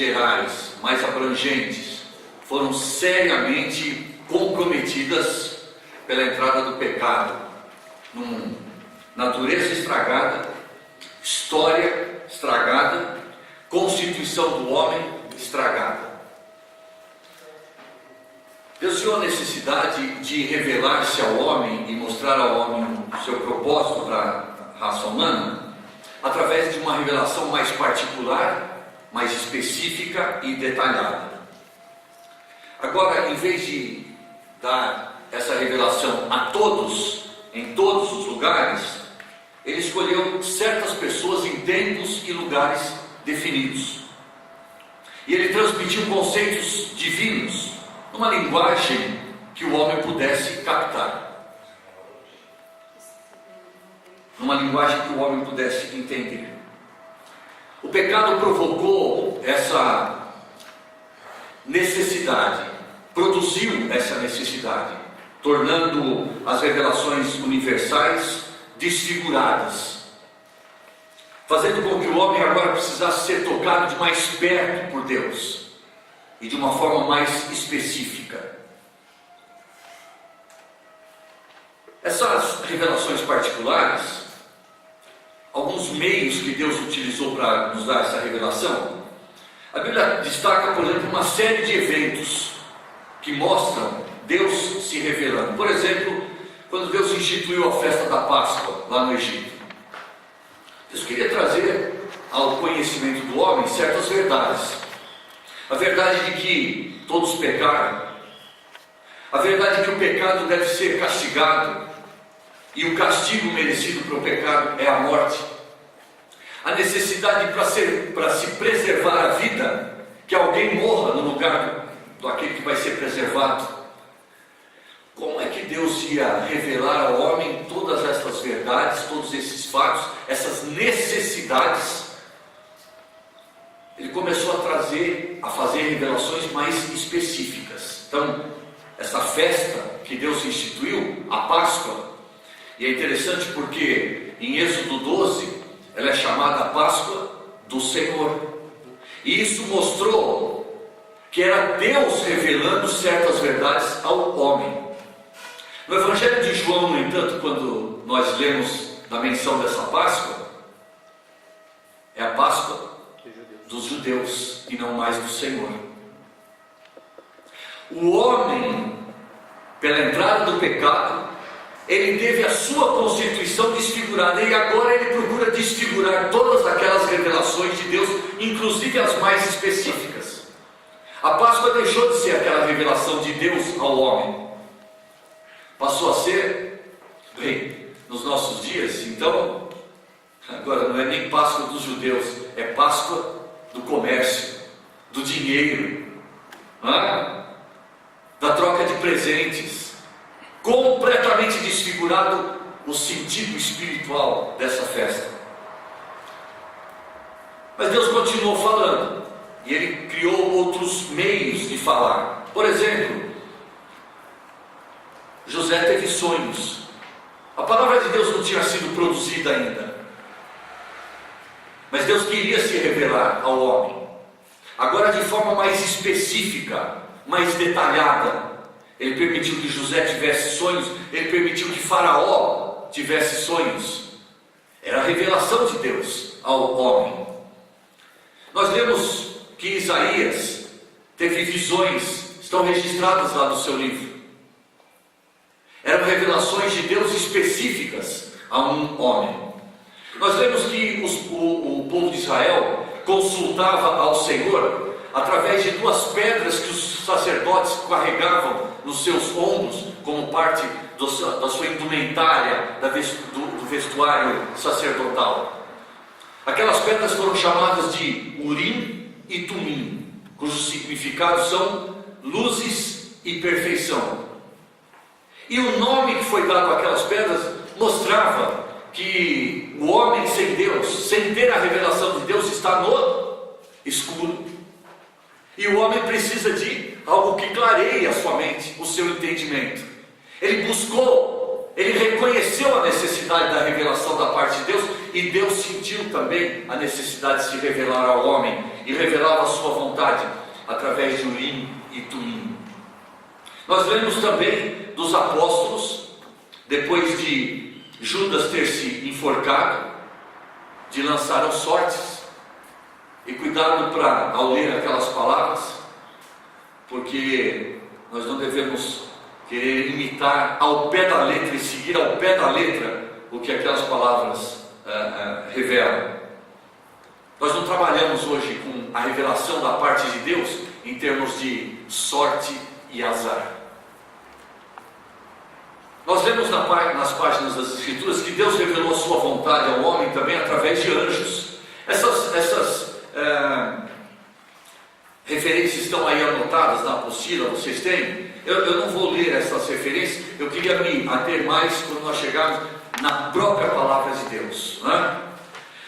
gerais, mais abrangentes, foram seriamente comprometidas pela entrada do pecado no mundo. Natureza estragada, história estragada, constituição do homem estragada. Deus viu a necessidade de revelar-se ao homem e mostrar ao homem o seu propósito para a raça humana através de uma revelação mais particular, mais específica e detalhada. Agora, em vez de dar essa revelação a todos, em todos os lugares, ele escolheu certas pessoas em tempos e lugares definidos. E ele transmitiu conceitos divinos numa linguagem que o homem pudesse captar, numa linguagem que o homem pudesse entender. O pecado provocou essa necessidade, produziu essa necessidade, tornando as revelações universais desfiguradas, fazendo com que o homem agora precisasse ser tocado de mais perto por Deus e de uma forma mais específica. Essas revelações particulares, alguns meios que Deus utilizou para nos dar essa revelação, a Bíblia destaca, por exemplo, uma série de eventos que mostram Deus se revelando. Por exemplo, quando Deus instituiu a festa da Páscoa lá no Egito, Deus queria trazer ao conhecimento do homem certas verdades. A verdade de que todos pecaram, a verdade de que o pecado deve ser castigado e o castigo merecido para o pecado é a morte, a necessidade para se preservar a vida, que alguém morra no lugar daquele que vai ser preservado. Como é que Deus ia revelar ao homem todas essas verdades, todos esses fatos, essas necessidades? Ele começou a fazer revelações mais específicas. Então, essa festa que Deus instituiu, a Páscoa, e é interessante porque em Êxodo 12, ela é chamada a Páscoa do Senhor. E isso mostrou que era Deus revelando certas verdades ao homem. No Evangelho de João, no entanto, quando nós lemos da menção dessa Páscoa, é a Páscoa dos judeus e não mais do Senhor. O homem, pela entrada do pecado, ele teve a sua constituição desfigurada, e agora ele procura desfigurar todas aquelas revelações de Deus, inclusive as mais específicas. A Páscoa deixou de ser aquela revelação de Deus ao homem, passou a ser, bem, nos nossos dias, então, agora não é nem Páscoa dos judeus, é Páscoa do comércio, do dinheiro, da troca de presentes. Completamente desfigurado o sentido espiritual dessa festa. Mas Deus continuou falando, e Ele criou outros meios de falar. Por exemplo, José teve sonhos. A palavra de Deus não tinha sido produzida ainda, mas Deus queria se revelar ao homem, agora de forma mais específica, mais detalhada. Ele permitiu que José tivesse sonhos, ele permitiu que Faraó tivesse sonhos. Era a revelação de Deus ao homem. Nós lemos que Isaías teve visões, estão registradas lá no seu livro. Eram revelações de Deus específicas a um homem. Nós lemos que o povo de Israel consultava ao Senhor através de duas pedras que os sacerdotes carregavam nos seus ombros, como parte da sua indumentária, do vestuário sacerdotal. Aquelas pedras foram chamadas de Urim e Tumim, cujos significados são luzes e perfeição. E o nome que foi dado àquelas pedras mostrava que o homem sem Deus, sem ter a revelação de Deus, está no escuro. E o homem precisa de algo que clareie a sua mente, o seu entendimento. Ele buscou, ele reconheceu a necessidade da revelação da parte de Deus, e Deus sentiu também a necessidade de se revelar ao homem, e revelava a sua vontade vontade através de Urim e Tumim. Nós lemos também dos apóstolos, depois de Judas ter se enforcado, de lançaram sortes, e cuidado para, ao ler aquelas palavras, porque nós não devemos querer imitar ao pé da letra e seguir ao pé da letra o que aquelas palavras revelam. Nós não trabalhamos hoje com a revelação da parte de Deus em termos de sorte e azar. Nós vemos nas páginas das Escrituras que Deus revelou a sua vontade ao homem também através de anjos. Essas referências estão aí anotadas na apostila, vocês têm? Eu não vou ler essas referências, eu queria me ater mais quando nós chegarmos na própria palavra de Deus, né?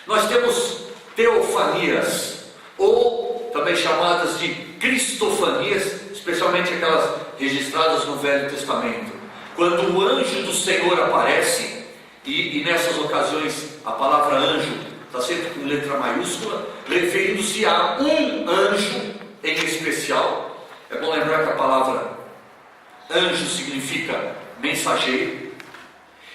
Nós temos teofanias, ou também chamadas de cristofanias, especialmente aquelas registradas no Velho Testamento, quando o anjo do Senhor aparece, e nessas ocasiões a palavra anjo está sempre com letra maiúscula, referindo-se a um anjo em especial. É bom lembrar que a palavra anjo significa mensageiro,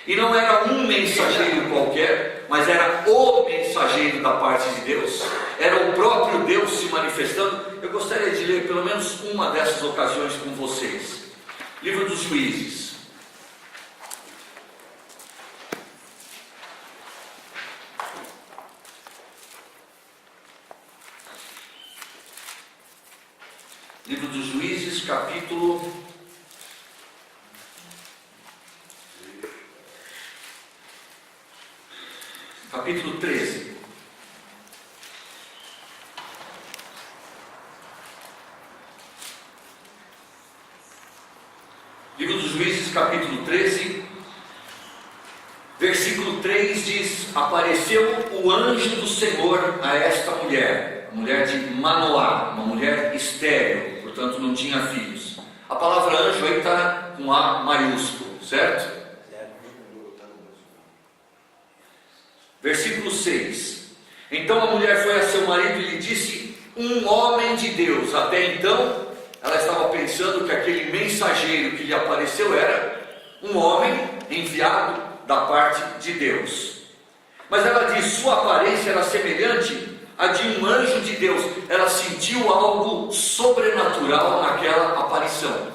e não era um mensageiro qualquer, mas era o mensageiro da parte de Deus, era o próprio Deus se manifestando. Eu gostaria de ler pelo menos uma dessas ocasiões com vocês. Livro dos Juízes, Livro dos Juízes, capítulo 13. Livro dos Juízes, capítulo 13, versículo 3 diz: apareceu o anjo do Senhor a esta mulher, a mulher de Manoá, uma mulher estéril, portanto não tinha filhos. A palavra anjo aí está com A maiúsculo, certo? Versículo 6: então a mulher foi a seu marido e lhe disse: um homem de Deus. Até então ela estava pensando que aquele mensageiro que lhe apareceu era um homem enviado da parte de Deus. Mas ela diz: sua aparência era semelhante à de um anjo de Deus. Ela sentiu algo sobrenatural naquela aparição,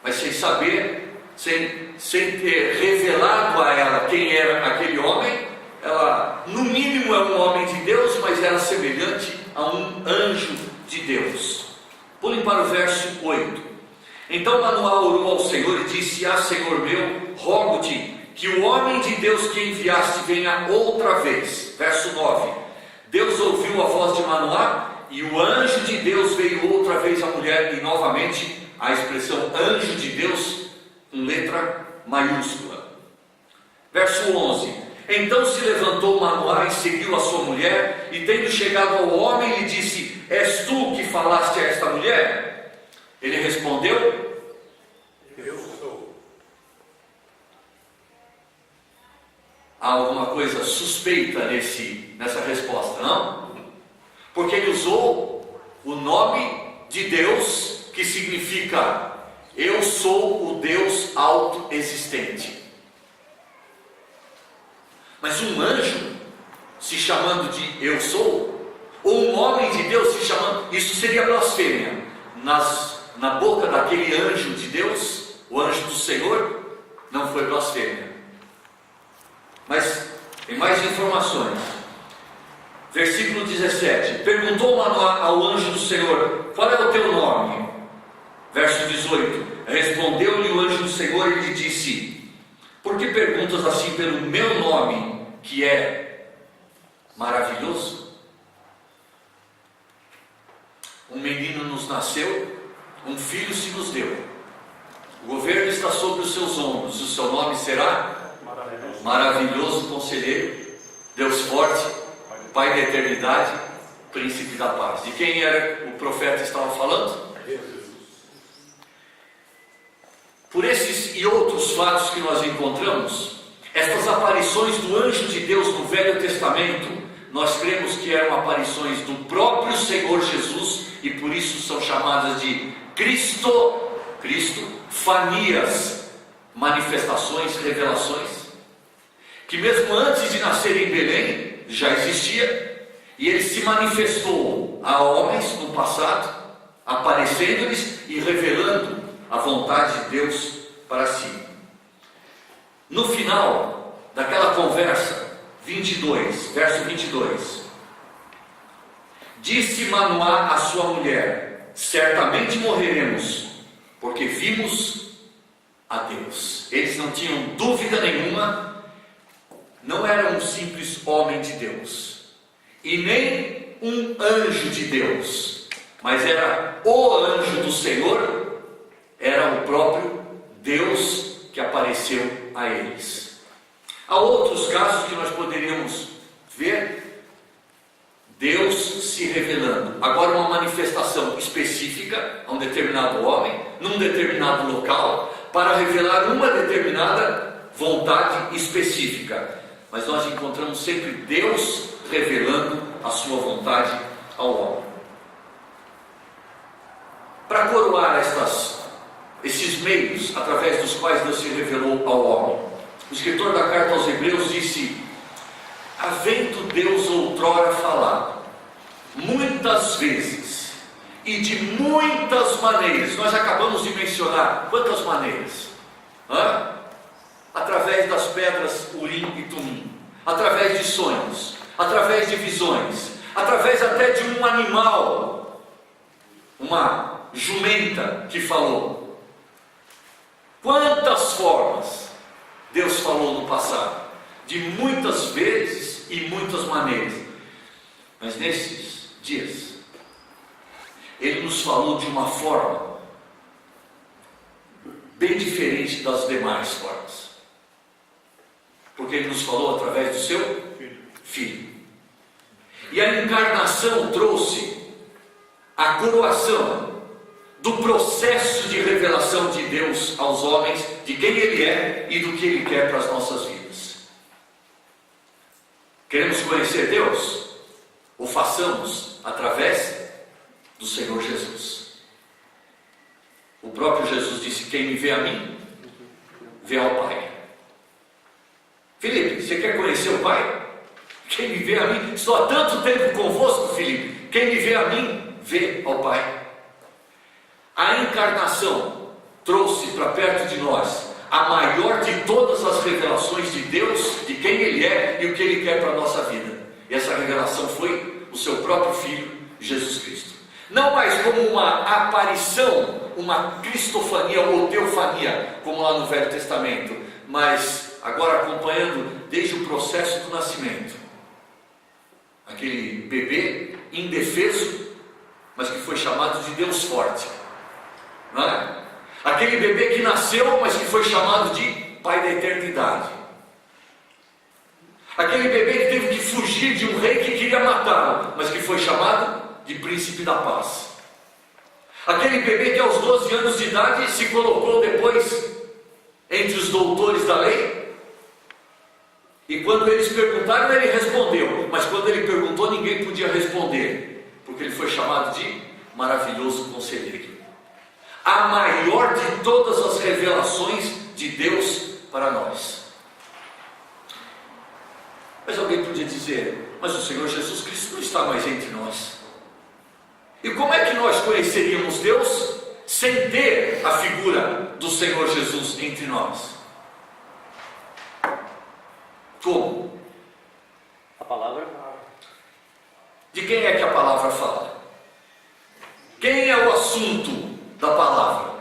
mas sem saber, sem ter revelado a ela quem era aquele homem. Ela, no mínimo, é um homem de Deus, mas era semelhante a um anjo de Deus. Pulem para o verso 8. Então Manoá orou ao Senhor e disse: ah, Senhor meu, rogo-te que o homem de Deus que enviaste venha outra vez. Verso 9. Deus ouviu a voz de Manoá, e o anjo de Deus veio outra vez à mulher, e novamente a expressão anjo de Deus com letra maiúscula. Verso 11. Então se levantou Manoá e seguiu a sua mulher, e tendo chegado ao homem lhe disse: és tu que falaste a esta mulher? Ele respondeu: eu sou. Há alguma coisa suspeita nessa resposta, não? Porque ele usou o nome de Deus, que significa eu sou o Deus autoexistente. Mas um anjo se chamando de eu sou, ou um homem de Deus se chamando, isso seria blasfêmia. Na boca daquele anjo de Deus, o anjo do Senhor, não foi blasfêmia. Mas tem mais informações. Versículo 17: perguntou Manoá ao anjo do Senhor: qual é o teu nome? Verso 18: respondeu-lhe o anjo do Senhor e lhe disse: por que perguntas assim pelo meu nome, que é maravilhoso? Um menino nos nasceu, um filho se nos deu, o governo está sobre os seus ombros, o seu nome será maravilhoso Conselheiro, Deus forte, Pai da eternidade, Príncipe da paz. De quem era o profeta estava falando? Por esses e outros fatos que nós encontramos, estas aparições do anjo de Deus no Velho Testamento, nós cremos que eram aparições do próprio Senhor Jesus por isso são chamadas de cristofanias, manifestações, revelações, que mesmo antes de nascer em Belém, já existia, e ele se manifestou a homens no passado, aparecendo-lhes e revelando a vontade de Deus para si. No final daquela conversa, 22, verso 22, disse Manoá à sua mulher: certamente morreremos, porque vimos a Deus. Eles não tinham dúvida nenhuma, não era um simples homem de Deus, e nem um anjo de Deus, mas era o anjo do Senhor, era o próprio Deus que apareceu a eles. Há outros casos que nós poderíamos ver Deus se revelando, agora uma manifestação específica a um determinado homem, num determinado local, para revelar uma determinada vontade específica. Mas nós encontramos sempre Deus revelando a sua vontade ao homem. Para coroar esses meios através dos quais Deus se revelou ao homem, o escritor da carta aos Hebreus disse: havendo Deus outrora falado muitas vezes e de muitas maneiras. Nós acabamos de mencionar quantas maneiras? Através das pedras Urim e Tumim, através de sonhos, através de visões, através até de um animal, uma jumenta que falou. Quantas formas Deus falou no passado, de muitas vezes e muitas maneiras. Mas nesses dias Ele nos falou de uma forma bem diferente das demais formas, porque Ele nos falou através do seu Filho. E a encarnação trouxe a coroação do processo de revelação de Deus aos homens, de quem Ele é e do que Ele quer para as nossas vidas. Queremos conhecer Deus? O façamos através do Senhor Jesus. O próprio Jesus disse: quem me vê a mim, vê ao Pai. Filipe, você quer conhecer o Pai? Quem me vê a mim, estou há tanto tempo convosco, Filipe, quem me vê a mim, vê ao Pai. A encarnação trouxe para perto de nós a maior de todas as revelações de Deus, de quem Ele é e o que Ele quer para a nossa vida. E essa revelação foi o seu próprio Filho, Jesus Cristo. Não mais como uma aparição, uma cristofania ou teofania, como lá no Velho Testamento, mas agora acompanhando desde o processo do nascimento. Aquele bebê indefeso, mas que foi chamado de Deus forte. Não é? Aquele bebê que nasceu, mas que foi chamado de Pai da eternidade. Aquele bebê que teve que fugir de um rei que queria matá-lo, mas que foi chamado de Príncipe da Paz. Aquele bebê que aos 12 anos de idade se colocou depois entre os doutores da lei, e quando eles perguntaram, ele respondeu, mas quando ele perguntou, ninguém podia responder, porque ele foi chamado de Maravilhoso Conselheiro. A maior de todas as revelações de Deus para nós. Mas alguém podia dizer: mas o Senhor Jesus Cristo não está mais entre nós. E como é que nós conheceríamos Deus sem ter a figura do Senhor Jesus entre nós? Como? A palavra. De quem é que a palavra fala? Quem é o assunto da palavra?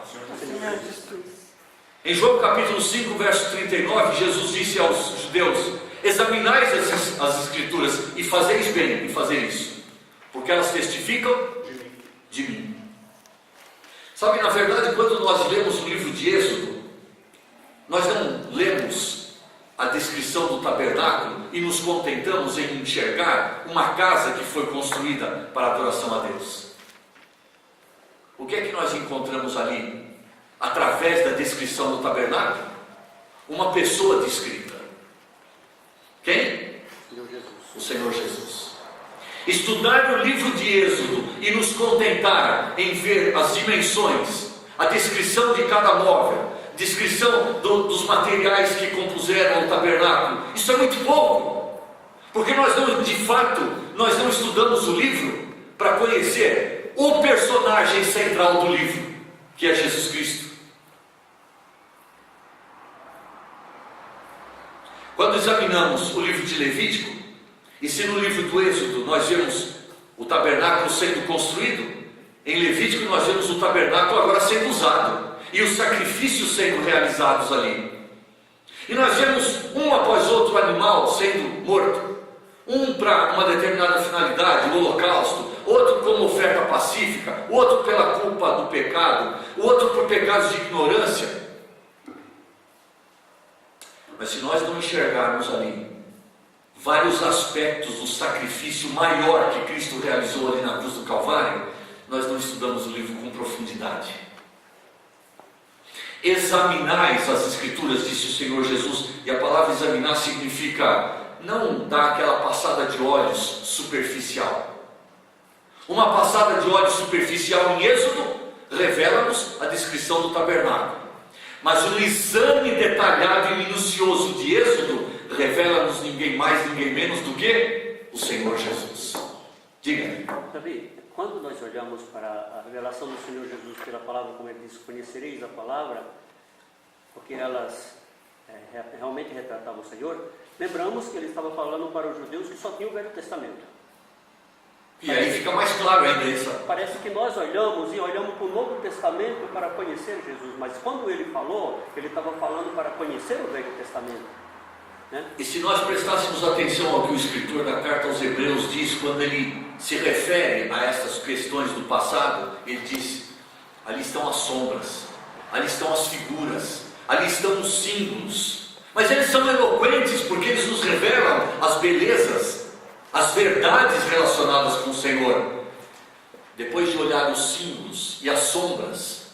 Em João capítulo 5, verso 39, Jesus disse aos judeus: examinais as escrituras e fazeis bem em fazer isso, porque elas testificam de mim. Sabe, na verdade, quando nós lemos o livro de Êxodo, nós não lemos a descrição do tabernáculo e nos contentamos em enxergar uma casa que foi construída para a adoração a Deus. O que é que nós encontramos ali, através da descrição do tabernáculo? Uma pessoa descrita. Quem? Senhor Jesus. O Senhor Jesus. Estudar o livro de Êxodo e nos contentar em ver as dimensões, a descrição de cada móvel, descrição dos materiais que compuseram o tabernáculo, isso é muito pouco, porque nós não estudamos o livro para conhecer o personagem central do livro, que é Jesus Cristo. Quando examinamos o livro de Levítico, e se no livro do Êxodo nós vemos o tabernáculo sendo construído, em Levítico nós vemos o tabernáculo agora sendo usado, e os sacrifícios sendo realizados ali. E nós vemos um após outro animal sendo morto, um para uma determinada finalidade, o holocausto, outro como oferta pacífica, outro pela culpa do pecado, outro por pecados de ignorância. Mas se nós não enxergarmos ali vários aspectos do sacrifício maior que Cristo realizou ali na cruz do Calvário, nós não estudamos o livro com profundidade. Examinais as Escrituras, disse o Senhor Jesus, e a palavra examinar significa não dar aquela passada de olhos superficial. Uma passada de olhos superficial em Êxodo revela-nos a descrição do tabernáculo, mas um exame detalhado e minucioso de Êxodo revela-nos ninguém mais, ninguém menos do que o Senhor Jesus. Diga. Davi, quando nós olhamos para a revelação do Senhor Jesus pela palavra, como ele diz, conhecereis a palavra, porque elas realmente retratavam o Senhor, lembramos que ele estava falando para os judeus que só tinham o Velho Testamento. E aí fica mais claro ainda isso. Parece que nós olhamos para o Novo Testamento para conhecer Jesus, mas quando ele falou, ele estava falando para conhecer o Velho Testamento, né? E se nós prestássemos atenção ao que o escritor da carta aos Hebreus diz, quando ele se refere a essas questões do passado, ele diz: ali estão as sombras, ali estão as figuras, ali estão os símbolos, mas eles são eloquentes porque eles nos revelam as belezas, as verdades relacionadas com o Senhor. Depois de olhar os símbolos e as sombras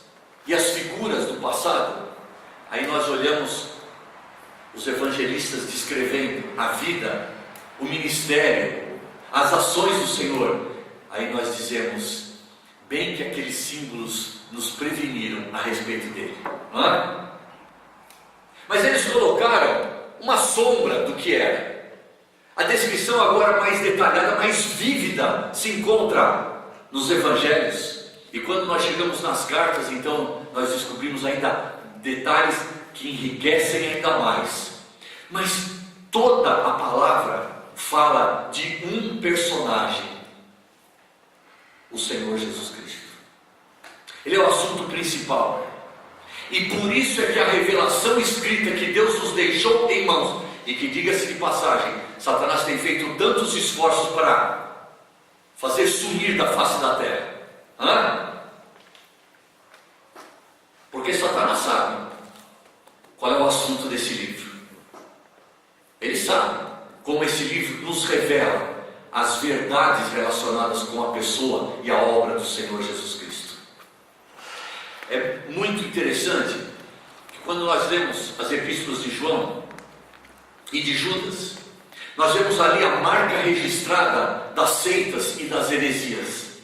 e as figuras do passado, aí nós olhamos os evangelistas descrevendo a vida, o ministério, as ações do Senhor. Aí nós dizemos: bem que aqueles símbolos nos preveniram a respeito dele, não é? Mas eles colocaram uma sombra do que era. A descrição agora mais detalhada, mais vívida, se encontra nos evangelhos. E quando nós chegamos nas cartas, então nós descobrimos ainda detalhes que enriquecem ainda mais. Mas toda a palavra fala de um personagem: o Senhor Jesus Cristo. Ele é o assunto principal. E por isso é que a revelação escrita que Deus nos deixou em mãos, e que, diga-se de passagem, Satanás tem feito tantos esforços para fazer sumir da face da terra. Porque Satanás sabe qual é o assunto desse livro. Ele sabe como esse livro nos revela as verdades relacionadas com a pessoa e a obra do Senhor Jesus Cristo. É muito interessante que quando nós lemos as epístolas de João e de Judas, nós vemos ali a marca registrada das seitas e das heresias.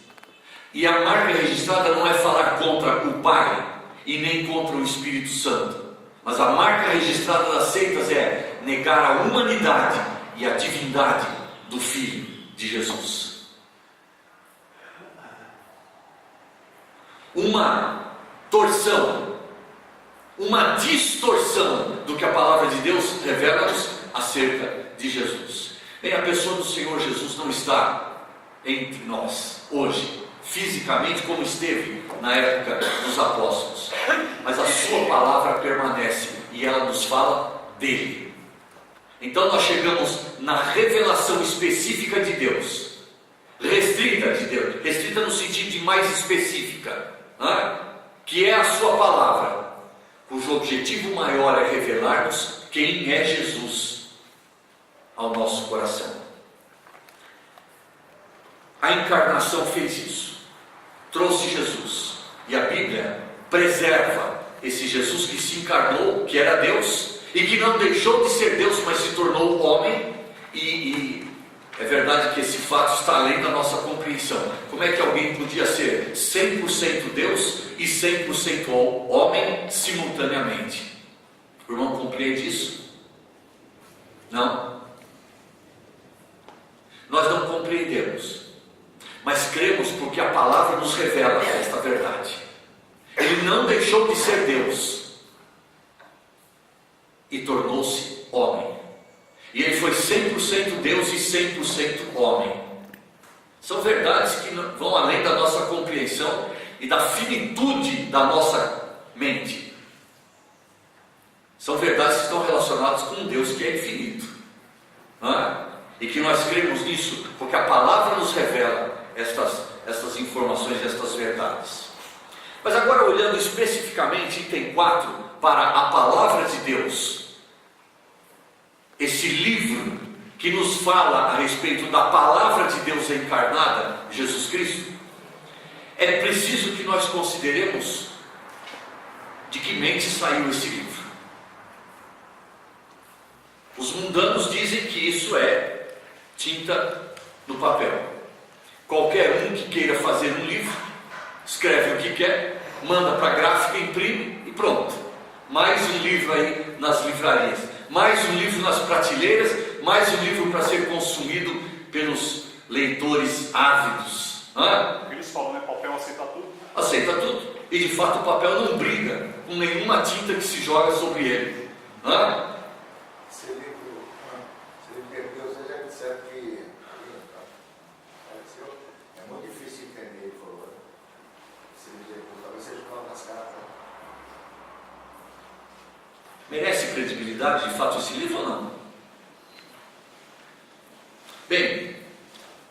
E a marca registrada não é falar contra o Pai e nem contra o Espírito Santo, mas a marca registrada das seitas é negar a humanidade e a divindade do Filho de Jesus. Uma torção, uma distorção do que a palavra de Deus revela-nos acerca de Jesus. Bem, a pessoa do Senhor Jesus não está entre nós hoje, fisicamente, como esteve na época dos apóstolos, mas a sua palavra permanece e ela nos fala dele. Então nós chegamos na revelação específica de Deus, restrita de Deus, restrita no sentido de mais específica, que é a sua palavra, cujo objetivo maior é revelar-nos quem é Jesus ao nosso coração. A encarnação fez isso, trouxe Jesus, e a Bíblia preserva esse Jesus que se encarnou, que era Deus, e que não deixou de ser Deus, mas se tornou homem, e É verdade que esse fato está além da nossa compreensão. Como é que alguém podia ser 100% Deus e 100% homem simultaneamente? O irmão compreende isso? Não? Nós não compreendemos, mas cremos porque a palavra nos revela esta verdade. Ele não deixou de ser Deus e tornou-se homem. E ele foi 100% Deus e 100% homem. São verdades que vão além da nossa compreensão e da finitude da nossa mente. São verdades que estão relacionadas com um Deus que é infinito. E que nós cremos nisso porque a palavra nos revela estas informações, estas verdades. Mas agora, olhando especificamente, item 4, para a palavra de Deus, esse livro que nos fala a respeito da palavra de Deus encarnada, Jesus Cristo, é preciso que nós consideremos de que mente saiu esse livro. Os mundanos dizem que isso é tinta no papel. Qualquer um que queira fazer um livro, escreve o que quer, manda para a gráfica, imprime e pronto. Mais um livro aí nas livrarias, mais um livro nas prateleiras, mais um livro para ser consumido pelos leitores ávidos. Eles falam, né? Papel aceita tudo. Aceita tudo. E de fato o papel não briga com nenhuma tinta que se joga sobre ele. Se ele perdeu, você já disseram que é muito difícil entender, ele falou. Se ele perdeu, talvez seja uma das cartas. Merece credibilidade de fato esse livro ou não? Bem,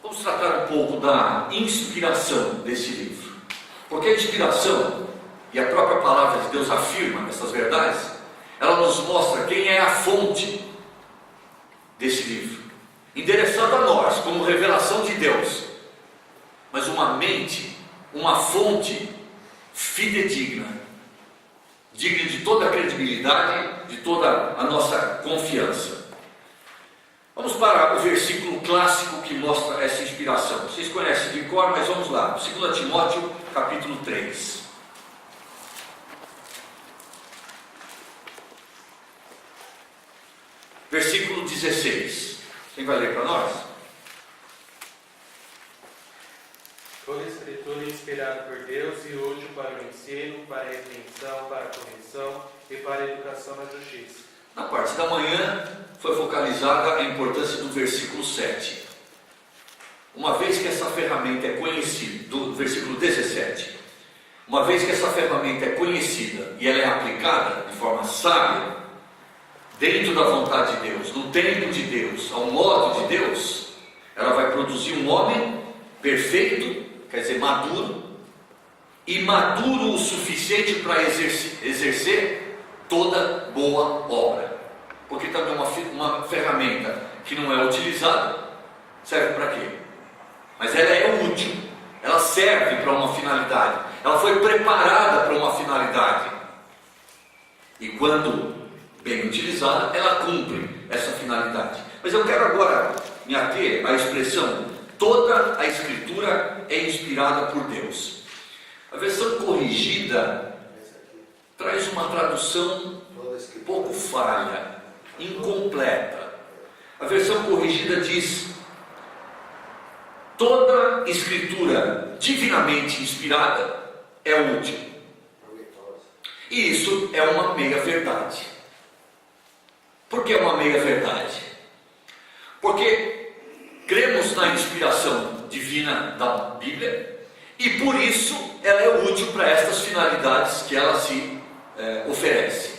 vamos tratar um pouco da inspiração desse livro. Porque a inspiração, e a própria palavra de Deus afirma essas verdades, ela nos mostra quem é a fonte desse livro, endereçado a nós como revelação de Deus, mas uma mente, uma fonte fidedigna, digna de toda a credibilidade, de toda a nossa confiança. Vamos para o versículo clássico que mostra essa inspiração. Vocês conhecem de cor, mas vamos lá. 2 Timóteo, capítulo 3. Versículo 16. Quem vai ler para nós? Toda escritura é inspirada por Deus e útil para o ensino, para a repreensão, para a correção e para a educação na justiça. Na parte da manhã foi focalizada a importância do versículo 7. Uma vez que essa ferramenta é conhecida, do versículo 17, uma vez que essa ferramenta é conhecida e ela é aplicada de forma sábia, dentro da vontade de Deus, no tempo de Deus, ao modo de Deus, ela vai produzir um homem perfeito, quer dizer, maduro, e maduro o suficiente para exercer toda boa obra. Porque também uma ferramenta que não é utilizada, serve para quê? Mas ela é útil, ela serve para uma finalidade, ela foi preparada para uma finalidade. E quando bem utilizada, ela cumpre essa finalidade. Mas eu quero agora me ater à expressão: toda a Escritura é inspirada por Deus. A versão corrigida traz uma tradução um pouco falha, incompleta. A versão corrigida diz: toda Escritura divinamente inspirada é útil. E isso é uma meia verdade. Por que uma meia verdade? Porque cremos na inspiração divina da Bíblia e por isso ela é útil para estas finalidades que ela se oferece.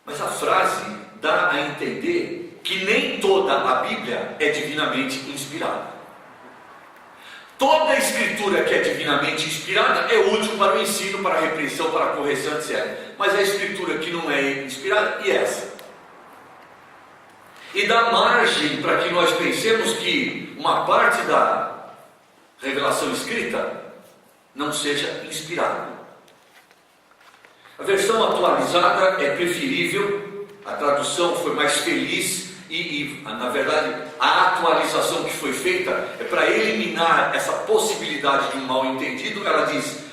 Mas a frase dá a entender que nem toda a Bíblia é divinamente inspirada. Toda a Escritura que é divinamente inspirada é útil para o ensino, para a repreensão, para a correção, etc. Mas a Escritura que não é inspirada, e essa? E dá margem para que nós pensemos que uma parte da revelação escrita não seja inspirada. A versão atualizada é preferível, a tradução foi mais feliz e, na verdade, a atualização que foi feita é para eliminar essa possibilidade de um mal entendido. Ela diz: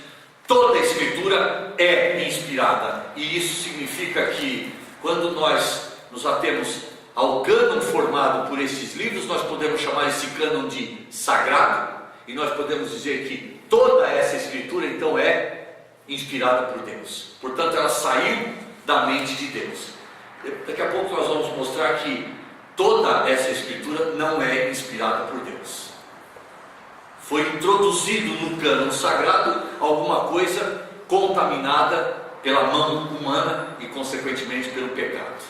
toda a Escritura é inspirada. E isso significa que, quando nós nos atemos ao cânon formado por esses livros, nós podemos chamar esse cânon de sagrado, e nós podemos dizer que toda essa Escritura, então, é inspirada por Deus. Portanto, ela saiu da mente de Deus. Daqui a pouco nós vamos mostrar que toda essa Escritura não é inspirada por Deus. Foi introduzido no cânon sagrado alguma coisa contaminada pela mão humana e, consequentemente, pelo pecado.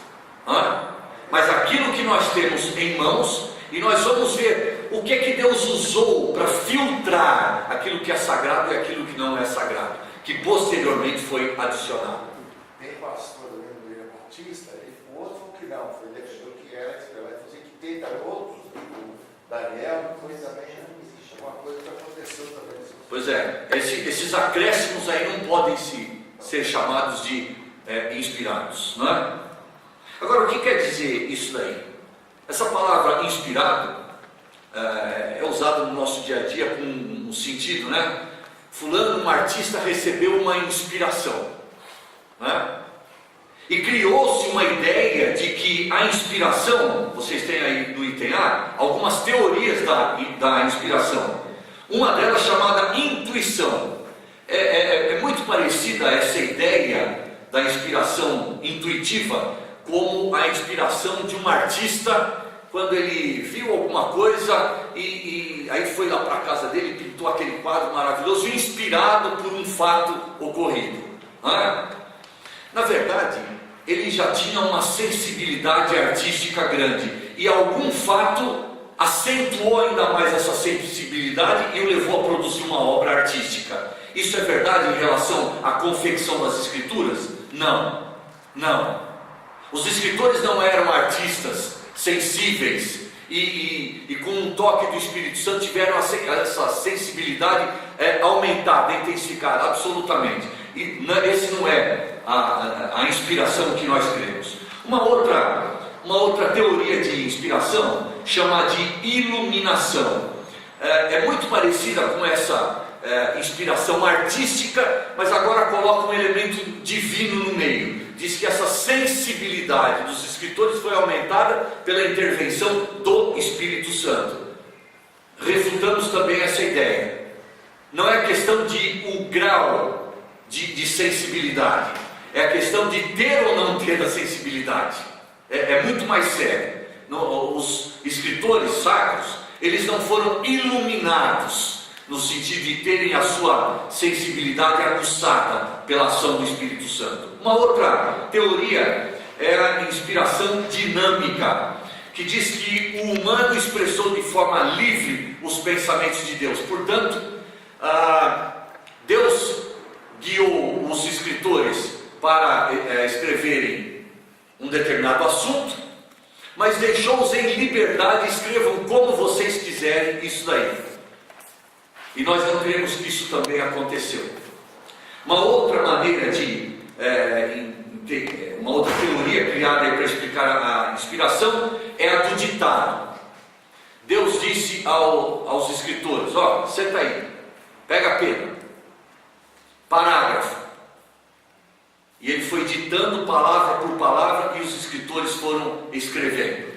Mas aquilo que nós temos em mãos, e nós vamos ver o que é que Deus usou para filtrar aquilo que é sagrado e aquilo que não é sagrado, que posteriormente foi adicionado. Tem pastor da Igreja Batista, ele falou outro que não, foi defendeu que era inspirado, ele falou que tem também outros, o Daniel, foi também, é uma coisa que aconteceu também. Pois é, esses acréscimos aí não podem ser chamados de inspirados, não é? Agora, o que quer dizer isso daí? Essa palavra inspirado é usada no nosso dia a dia com um sentido, né? Fulano, um artista, recebeu uma inspiração, né? E criou-se uma ideia de que a inspiração, vocês têm aí no item A, algumas teorias da inspiração. Uma delas chamada intuição. É muito parecida essa ideia da inspiração intuitiva como a inspiração de um artista quando ele viu alguma coisa e aí foi lá para a casa dele e pintou aquele quadro maravilhoso, inspirado por um fato ocorrido. Na verdade, ele já tinha uma sensibilidade artística grande, e algum fato acentuou ainda mais essa sensibilidade e o levou a produzir uma obra artística. Isso é verdade em relação à confecção das Escrituras? Não, não. Os escritores não eram artistas sensíveis e com um toque do Espírito Santo tiveram essa sensibilidade aumentada, intensificada, absolutamente. E esse não é a inspiração que nós cremos. Uma outra teoria de inspiração chama de iluminação. É muito parecida com essa inspiração artística, mas agora coloca um elemento divino no meio. Diz que essa sensibilidade dos escritores foi aumentada pela intervenção do Espírito Santo. Refutamos também essa ideia. Não é questão de o grau de sensibilidade, é a questão de ter ou não ter a sensibilidade. É muito mais sério. Os escritores sacros, eles não foram iluminados no sentido de terem a sua sensibilidade aguçada pela ação do Espírito Santo. Uma outra teoria é a inspiração dinâmica, que diz que o humano expressou de forma livre os pensamentos de Deus. Portanto, Deus guiou os escritores para escreverem um determinado assunto, mas deixou-os em liberdade, escrevam como vocês quiserem isso daí. E nós não queremos que isso também aconteceu. Uma outra maneira uma outra teoria criada para explicar a inspiração é a do ditado. Deus disse aos escritores: senta aí, pega a pena, parágrafo. E ele foi ditando palavra por palavra e os escritores foram escrevendo.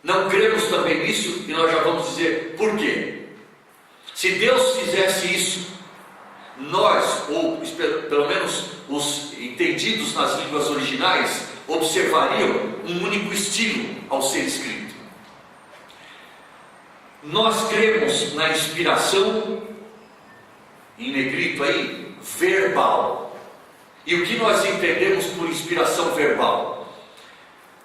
Não cremos também nisso e nós já vamos dizer por quê. Se Deus fizesse isso, nós, ou pelo menos os entendidos nas línguas originais, observariam um único estilo ao ser escrito. Nós cremos na inspiração, em negrito aí, verbal. E o que nós entendemos por inspiração verbal?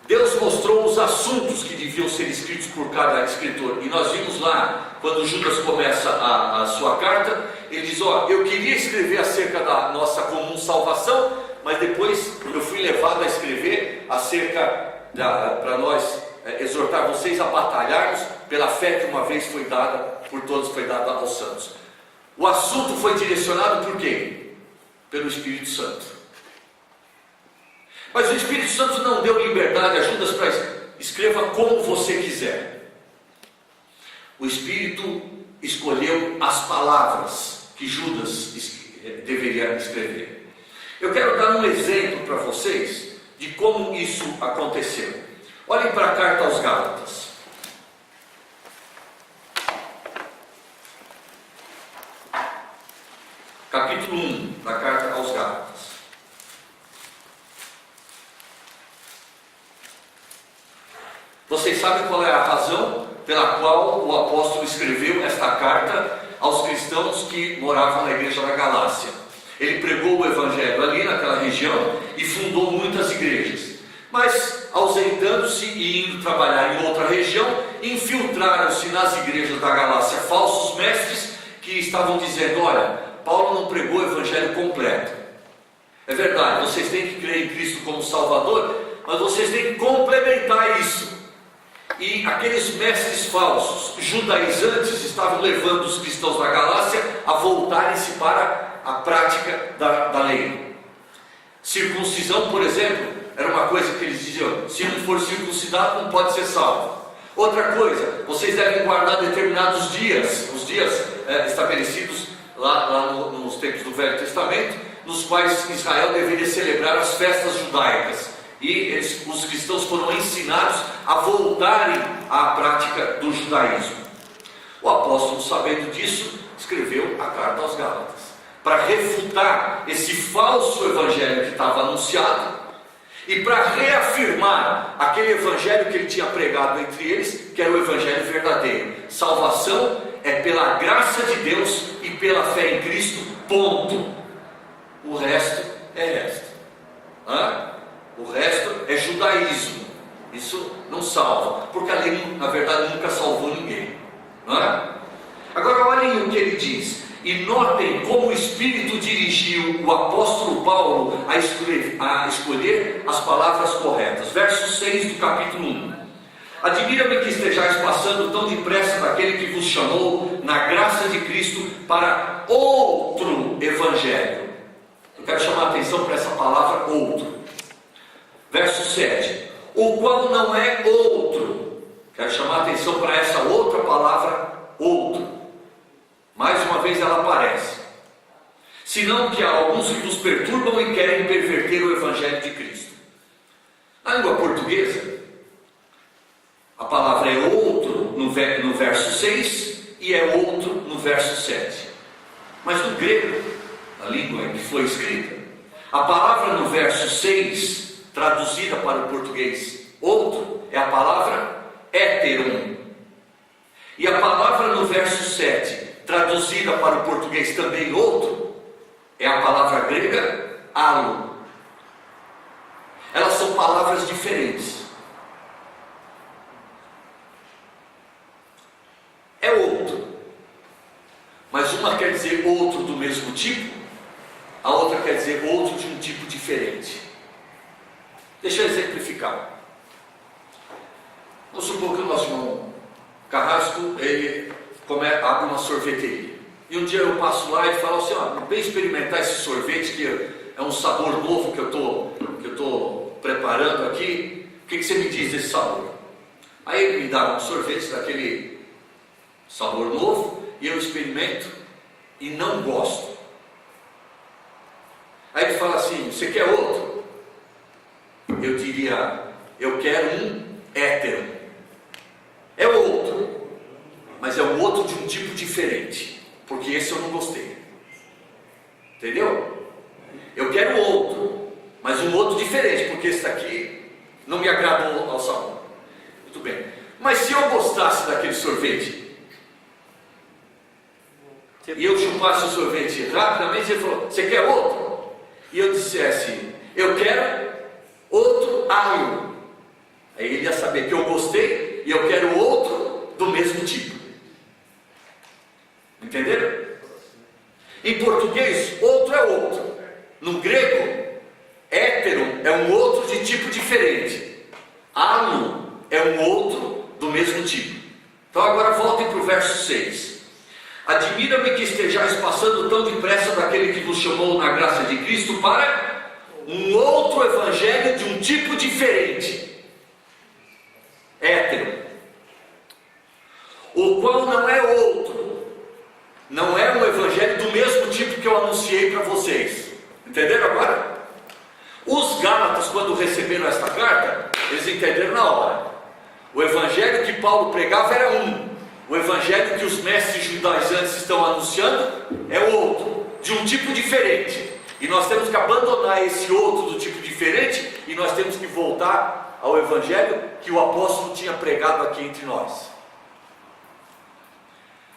Deus mostrou os assuntos que deviam ser escritos por cada escritor. E nós vimos lá, quando Judas começa a sua carta, ele diz: eu queria escrever acerca da nossa comum salvação, mas depois eu fui levado a escrever acerca para nós exortar vocês a batalharmos pela fé que uma vez foi dada por todos, foi dada aos santos. O assunto foi direcionado por quem? Pelo Espírito Santo. Mas o Espírito Santo não deu liberdade a Judas para escreva como você quiser. O Espírito escolheu as palavras que Judas deveria escrever. Eu quero dar um exemplo para vocês de como isso aconteceu. Olhem para a carta aos Gálatas. Capítulo 1 da carta aos Gálatas. Vocês sabem qual é a razão pela qual o apóstolo escreveu esta carta aos cristãos que moravam na igreja da Galácia. Ele pregou o evangelho ali naquela região e fundou muitas igrejas. Mas, ausentando-se e indo trabalhar em outra região, infiltraram-se nas igrejas da Galácia falsos mestres que estavam dizendo: olha, Paulo não pregou o evangelho completo. É verdade, vocês têm que crer em Cristo como Salvador, mas vocês têm que complementar isso. E aqueles mestres falsos, judaizantes, estavam levando os cristãos da Galácia a voltarem-se para a prática da lei. Circuncisão, por exemplo, era uma coisa que eles diziam: se não for circuncidado não pode ser salvo. Outra coisa, vocês devem guardar determinados dias, os dias estabelecidos lá nos tempos do Velho Testamento, nos quais Israel deveria celebrar as festas judaicas. E os cristãos foram ensinados a voltarem à prática do judaísmo. O apóstolo, sabendo disso, escreveu a carta aos Gálatas para refutar esse falso evangelho que estava anunciado e para reafirmar aquele evangelho que ele tinha pregado entre eles, que era o evangelho verdadeiro. Salvação é pela graça de Deus e pela fé em Cristo, ponto. O resto é resto. O resto é judaísmo. Isso não salva, porque a lei, na verdade, nunca salvou ninguém. Agora olhem o que ele diz. E notem como o Espírito dirigiu o apóstolo Paulo a escolher as palavras corretas. Verso 6 do capítulo 1. Admira-me que estejais passando tão depressa daquele que vos chamou na graça de Cristo para outro evangelho. Eu quero chamar a atenção para essa palavra outro. Verso 7. O qual não é outro. Quero chamar a atenção para essa outra palavra outro. Mais uma vez ela aparece. Senão que há alguns que nos perturbam e querem perverter o evangelho de Cristo. Na língua portuguesa, a palavra é outro no verso 6 e é outro no verso 7. Mas no grego, a língua em que foi escrita, a palavra no verso 6, traduzida para o português outro, é a palavra héteron. E a palavra no verso 7, traduzida para o português também outro, é a palavra grega alo. Elas são palavras diferentes. É outro, mas uma quer dizer outro do mesmo tipo, a outra quer dizer outro de um tipo diferente. Deixa eu exemplificar. Vamos supor que o nosso irmão Carrasco, ele abre uma sorveteria. E um dia eu passo lá e falo assim: vem experimentar esse sorvete que é um sabor novo que eu estou preparando aqui. O que você me diz desse sabor? Aí ele me dá um sorvete daquele sabor novo e eu experimento e não gosto. Aí ele fala assim: você quer outro? Eu diria: eu quero um hétero. É outro, mas é um outro de um tipo diferente, porque esse eu não gostei. Entendeu? Eu quero outro, mas um outro diferente, porque esse daqui não me agradou ao sabor. Muito bem. Mas se eu gostasse daquele sorvete e eu chupasse o sorvete rapidamente, ele falou: você quer outro? E eu dissesse: eu quero outro alho. Aí ele ia saber que eu gostei e eu quero outro do mesmo tipo. Entenderam? Em português, outro é outro. No grego, hétero é um outro de tipo diferente. Alo é um outro do mesmo tipo. Então agora voltem para o verso 6. Admira-me que estejais passando tão depressa daquele que vos chamou na graça de Cristo para um outro evangelho de um tipo diferente, hétero, o qual não é outro, não é um evangelho do mesmo tipo que eu anunciei para vocês. Entenderam agora? Os Gálatas, quando receberam esta carta, eles entenderam na hora. O evangelho que Paulo pregava era um, o evangelho que os mestres judaizantes estão anunciando é outro, de um tipo diferente. E nós temos que abandonar esse outro do tipo diferente e nós temos que voltar ao evangelho que o apóstolo tinha pregado aqui entre nós.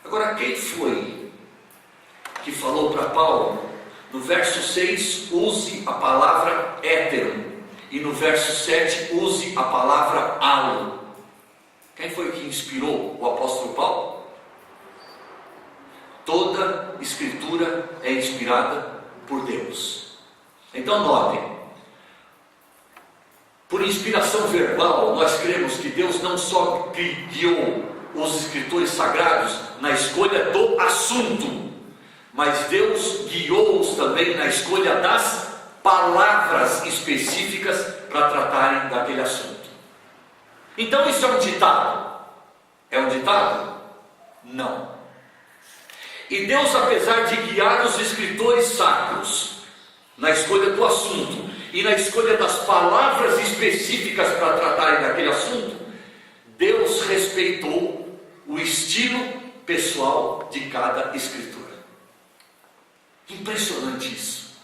Agora, quem foi que falou para Paulo, no verso 6, use a palavra hétero, e no verso 7, use a palavra alo? Quem foi que inspirou o apóstolo Paulo? Toda escritura é inspirada por Deus. Então notem, por inspiração verbal, nós cremos que Deus não só guiou os escritores sagrados na escolha do assunto, mas Deus guiou-os também na escolha das palavras específicas para tratarem daquele assunto. Então isso é um ditado? É um ditado? Não. E Deus, apesar de guiar os escritores sacros na escolha do assunto e na escolha das palavras específicas para tratarem daquele assunto, Deus respeitou o estilo pessoal de cada escritura. Impressionante isso.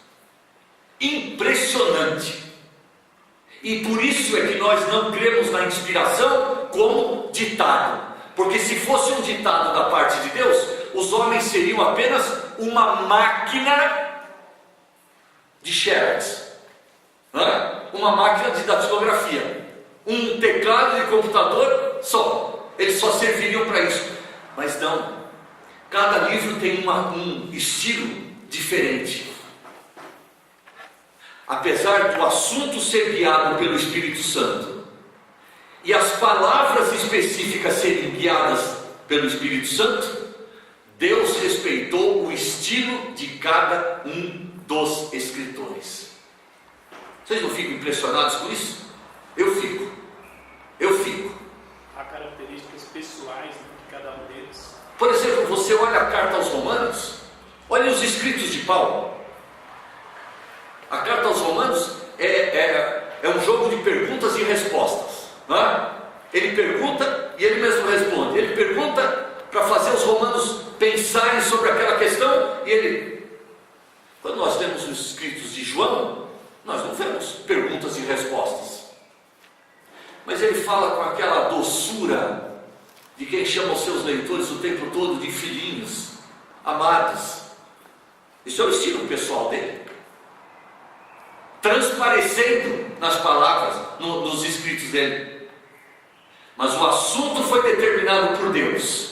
Impressionante. E por isso é que nós não cremos na inspiração como ditado. Porque se fosse um ditado da parte de Deus, os homens seriam apenas uma máquina de xerox, uma máquina de datilografia, um teclado de computador só. Eles só serviriam para isso. Mas não. Cada livro tem um estilo diferente. Apesar do assunto ser guiado pelo Espírito Santo e as palavras específicas serem guiadas pelo Espírito Santo, Deus respeitou o estilo de cada um dos escritores. Vocês não ficam impressionados com isso? Eu fico. Há características pessoais de cada um deles. Por exemplo, você olha a carta aos Romanos, olha os escritos de Paulo. A carta aos Romanos é um jogo de perguntas e respostas, não é? Ele pergunta e ele mesmo responde. Ele pergunta para fazer os romanos pensarem sobre aquela questão, e ele... Quando nós lemos os escritos de João, nós não vemos perguntas e respostas, mas ele fala com aquela doçura de quem chama os seus leitores o tempo todo de filhinhos, amados. Isso é o estilo pessoal dele, transparecendo nas palavras, nos escritos dele. Mas o assunto foi determinado por Deus,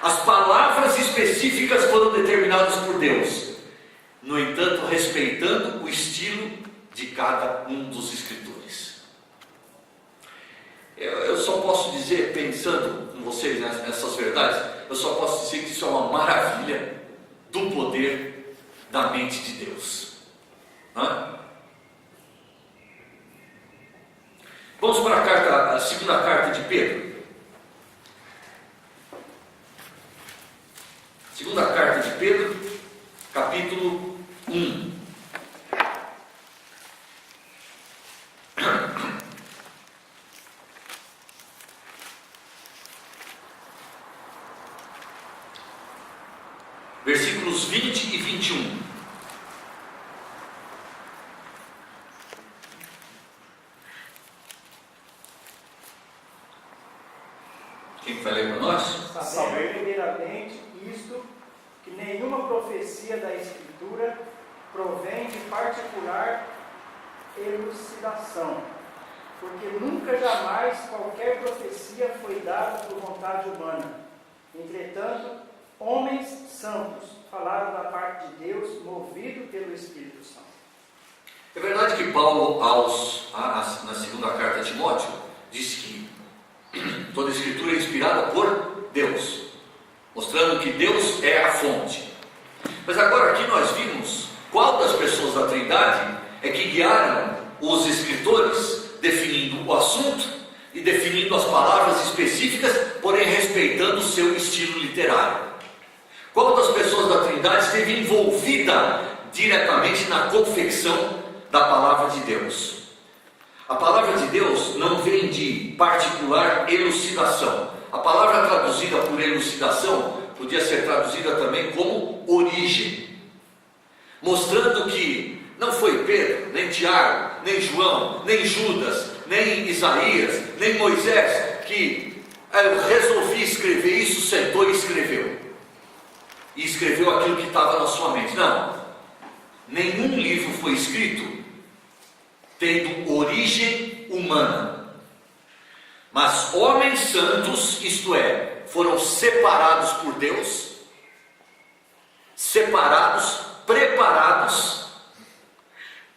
as palavras específicas foram determinadas por Deus, no entanto respeitando o estilo de cada um dos escritores. Eu só posso dizer, pensando com vocês nessas verdades, eu só posso dizer que isso é uma maravilha do poder da mente de Deus, não é? Vamos para a segunda carta de Pedro. Segunda carta de Pedro, capítulo 1. Versículos 20 e 21. Quem vai ler para nós? Saber primeiramente isto, que nenhuma profecia da Escritura provém de particular elucidação, porque nunca jamais qualquer profecia foi dada por vontade humana. Entretanto, homens santos falaram da parte de Deus, movido pelo Espírito Santo. É verdade que Paulo, na segunda carta a Timóteo, disse que toda a escritura é inspirada por Deus, mostrando que Deus é a fonte. Mas agora aqui nós vimos qual das pessoas da Trindade é que guiaram os escritores, definindo o assunto e definindo as palavras específicas, porém respeitando o seu estilo literário. Qual das pessoas da Trindade esteve envolvida diretamente na confecção da palavra de Deus? A palavra de Deus não vem de particular elucidação. A palavra traduzida por elucidação podia ser traduzida também como origem, mostrando que não foi Pedro, nem Tiago, nem João, nem Judas, nem Isaías, nem Moisés que eu resolvi escrever isso, sentou e escreveu. E escreveu aquilo que estava na sua mente. Não. Nenhum livro foi escrito tendo origem humana. Mas homens santos, isto é, foram separados por Deus, separados, preparados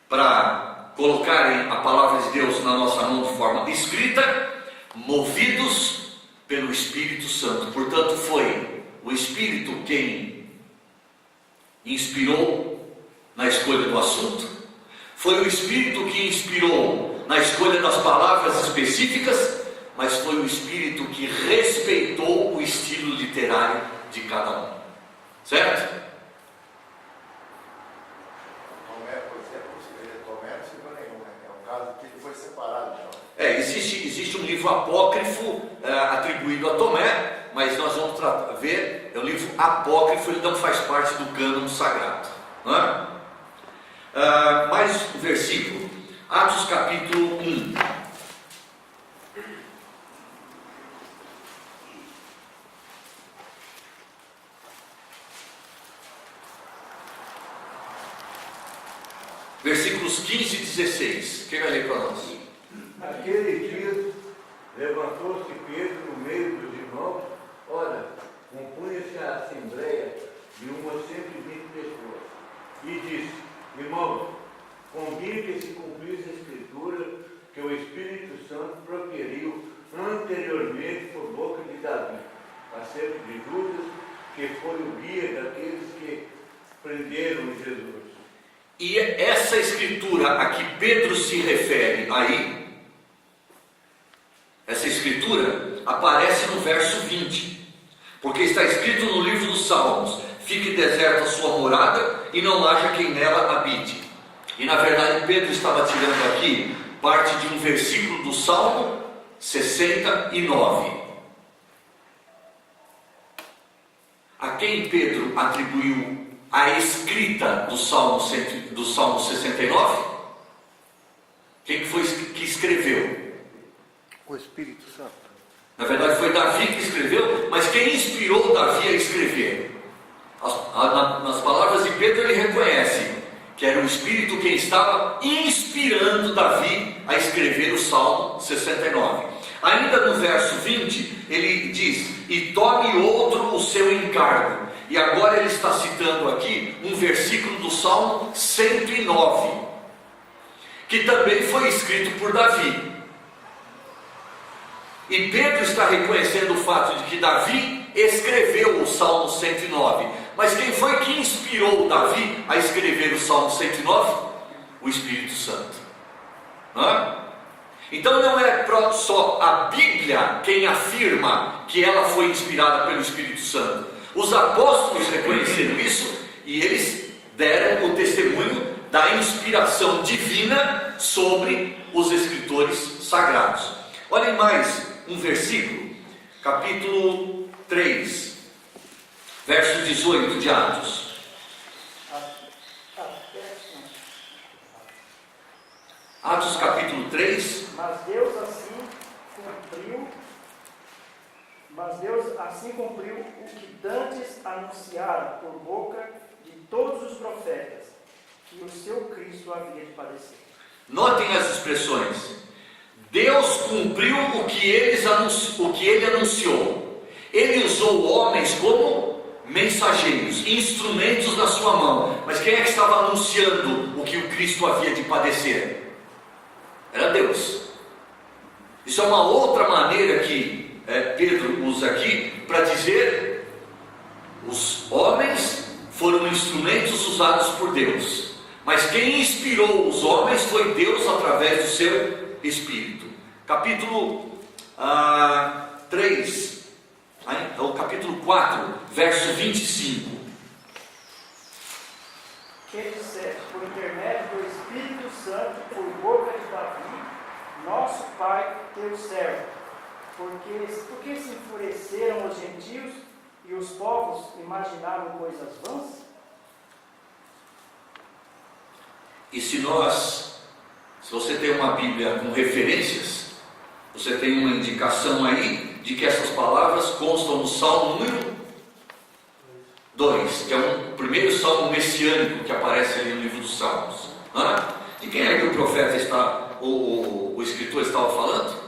para colocarem a palavra de Deus na nossa mão de forma escrita, movidos pelo Espírito Santo. Portanto, foi o Espírito quem inspirou na escolha do assunto, foi o Espírito que inspirou na escolha das palavras específicas, mas foi o Espírito que respeitou o estilo literário de cada um. Certo? Tomé, por exemplo, Tomé não escreveu nenhum, né? É um caso que ele foi separado já. Existe um livro apócrifo atribuído a Tomé, mas nós vamos ver, é um livro apócrifo, ele não faz parte do cânon sagrado. Não é? Mais um versículo, Atos capítulo 1. Versículos 15 e 16. Quem vai ler para nós? Naquele dia, levantou-se Pedro no meio dos irmãos. Ora, compunha-se a assembleia de umas 120 pessoas. E disse: irmãos, convinha que se cumprisse a Escritura que o Espírito Santo proferiu anteriormente por boca de Davi, acerca de Judas, que foi o guia daqueles que prenderam Jesus. E essa escritura a que Pedro se refere aí, essa escritura aparece no verso 20, porque está escrito no livro dos Salmos: fique deserta a sua morada e não haja quem nela habite. E na verdade Pedro estava tirando aqui parte de um versículo do Salmo 69. A quem Pedro atribuiu a escrita do Salmo 69? Quem foi que escreveu? O Espírito Santo. Na verdade foi Davi que escreveu, mas quem inspirou Davi a escrever? Nas palavras de Pedro ele reconhece que era o Espírito quem estava inspirando Davi a escrever o Salmo 69. Ainda no verso 20 ele diz: e tome outro o seu encargo. E agora ele está citando aqui um versículo do Salmo 109, que também foi escrito por Davi. E Pedro está reconhecendo o fato de que Davi escreveu o Salmo 109. Mas quem foi que inspirou Davi a escrever o Salmo 109? O Espírito Santo. Então não é só a Bíblia quem afirma que ela foi inspirada pelo Espírito Santo. Os apóstolos reconheceram isso e eles deram o testemunho da inspiração divina sobre os escritores sagrados. Olhem mais um versículo, capítulo 3, verso 18 de Atos. Atos capítulo 3. Mas Deus assim cumpriu o que dantes anunciara por boca de todos os profetas, que o seu Cristo havia de padecer. Notem as expressões. Deus cumpriu o que ele anunciou. Ele usou homens como mensageiros, instrumentos na sua mão. Mas quem é que estava anunciando o que o Cristo havia de padecer? Era Deus. Isso é uma outra maneira que Pedro usa aqui para dizer: os homens foram instrumentos usados por Deus, Mas quem inspirou os homens foi Deus através do seu Espírito. Capítulo 3, então, capítulo 4, verso 25. Que disseste, por intermédio do Espírito Santo, por boca de Davi, nosso pai, teu servo. Porque se enfureceram os gentios e os povos imaginavam coisas vãs? E se você tem uma Bíblia com referências, você tem uma indicação aí de que essas palavras constam no Salmo número 2, que é o primeiro salmo messiânico que aparece ali no livro dos Salmos. De quem é que o profeta o escritor estava falando?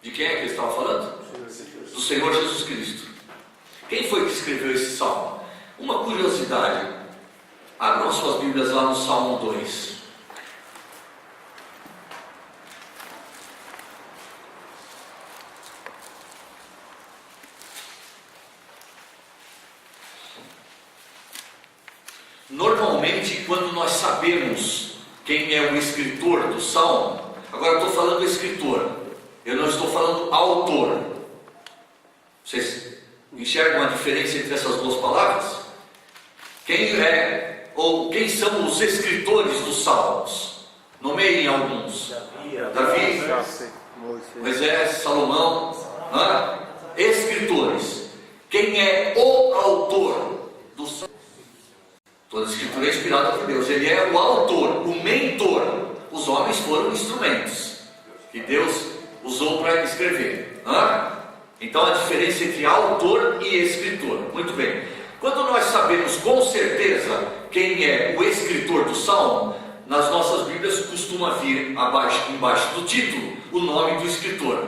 De quem é que ele estava falando? Do Senhor Jesus Cristo. Quem foi que escreveu esse salmo? Uma curiosidade. Abram suas Bíblias lá no Salmo 2. Normalmente, quando nós sabemos quem é o escritor do Salmo, agora eu estou falando escritor, eu não estou falando autor. Vocês enxergam a diferença entre essas duas palavras? Quem é, ou quem são os escritores dos Salmos? Nomeiem alguns. Davi, Moisés, Salomão. Escritores. Quem é o autor do Salmo? Toda a escritura é inspirada por Deus. Ele é o autor, o mentor. Os homens foram instrumentos que Deus usou para escrever. Então a diferença entre autor e escritor. Muito bem. Quando nós sabemos com certeza quem é o escritor do Salmo, nas nossas Bíblias costuma vir embaixo do título o nome do escritor.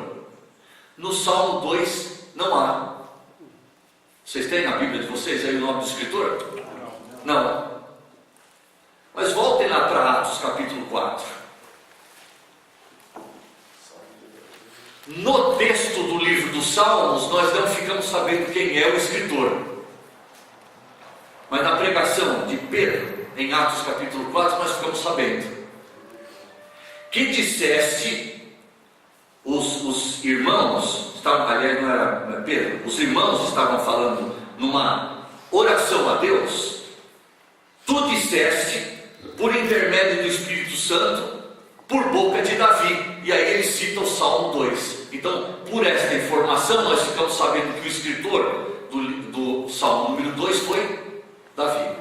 No Salmo 2 não há. Vocês têm na Bíblia de vocês aí o nome do escritor? Não. Mas voltem lá para Atos capítulo 4. No texto do livro dos Salmos, nós não ficamos sabendo quem é o escritor. Mas na pregação de Pedro, em Atos capítulo 4, nós ficamos sabendo. Que disseste, os irmãos, aliás, não era Pedro, os irmãos estavam falando numa oração a Deus. Tu disseste, por intermédio do Espírito Santo, por boca de Davi. E aí ele cita o Salmo 2. Então, por esta informação, nós ficamos sabendo que o escritor do Salmo número 2 foi Davi.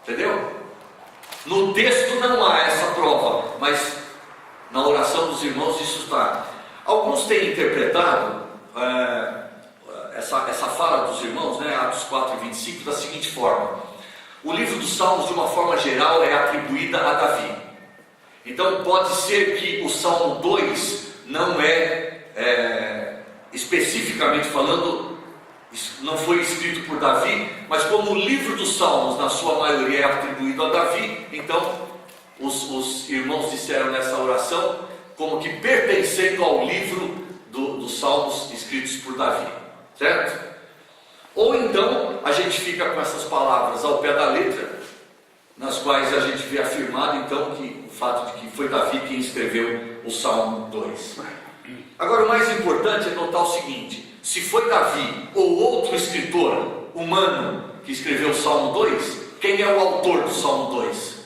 Entendeu? No texto não há essa prova, mas na oração dos irmãos isso está. Alguns têm interpretado essa fala dos irmãos, Atos 4 e 25, da seguinte forma: o livro dos Salmos, de uma forma geral, é atribuída a Davi. Então pode ser que o Salmo 2 não especificamente falando, não foi escrito por Davi, mas como o livro dos Salmos, na sua maioria, é atribuído a Davi, então os irmãos disseram nessa oração como que pertencendo ao livro dos Salmos escritos por Davi, certo? Ou então a gente fica com essas palavras ao pé da letra, nas quais a gente vê afirmado então que o fato de que foi Davi quem escreveu o Salmo 2. Agora o mais importante é notar o seguinte: se foi Davi ou outro escritor humano que escreveu o Salmo 2, quem é o autor do Salmo 2?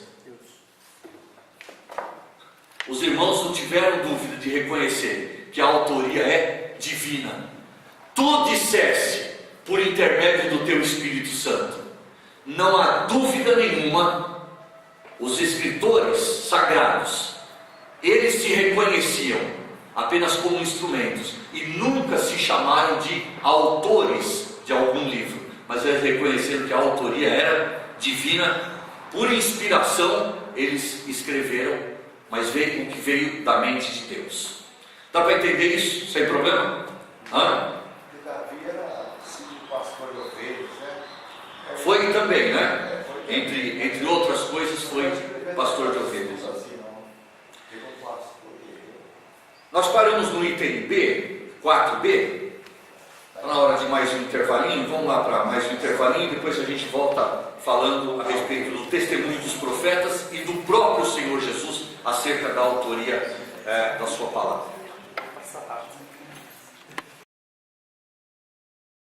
Os irmãos não tiveram dúvida de reconhecer que a autoria é divina. Tu disseste por intermédio do teu Espírito Santo. Não há dúvida nenhuma, os escritores sagrados, eles se reconheciam apenas como instrumentos e nunca se chamaram de autores de algum livro, mas eles reconheceram que a autoria era divina, por inspiração eles escreveram, mas veio o que veio da mente de Deus. Dá para entender isso sem problema? Porque Davi era pastor de ovelhas, né? Foi também, né? Entre outras coisas, foi pastor de ovelhas. Nós paramos no item B, 4B, na hora de mais um intervalinho. Vamos lá para mais um intervalinho, depois a gente volta a falando a respeito do testemunho dos profetas e do próprio Senhor Jesus acerca da autoria da sua palavra.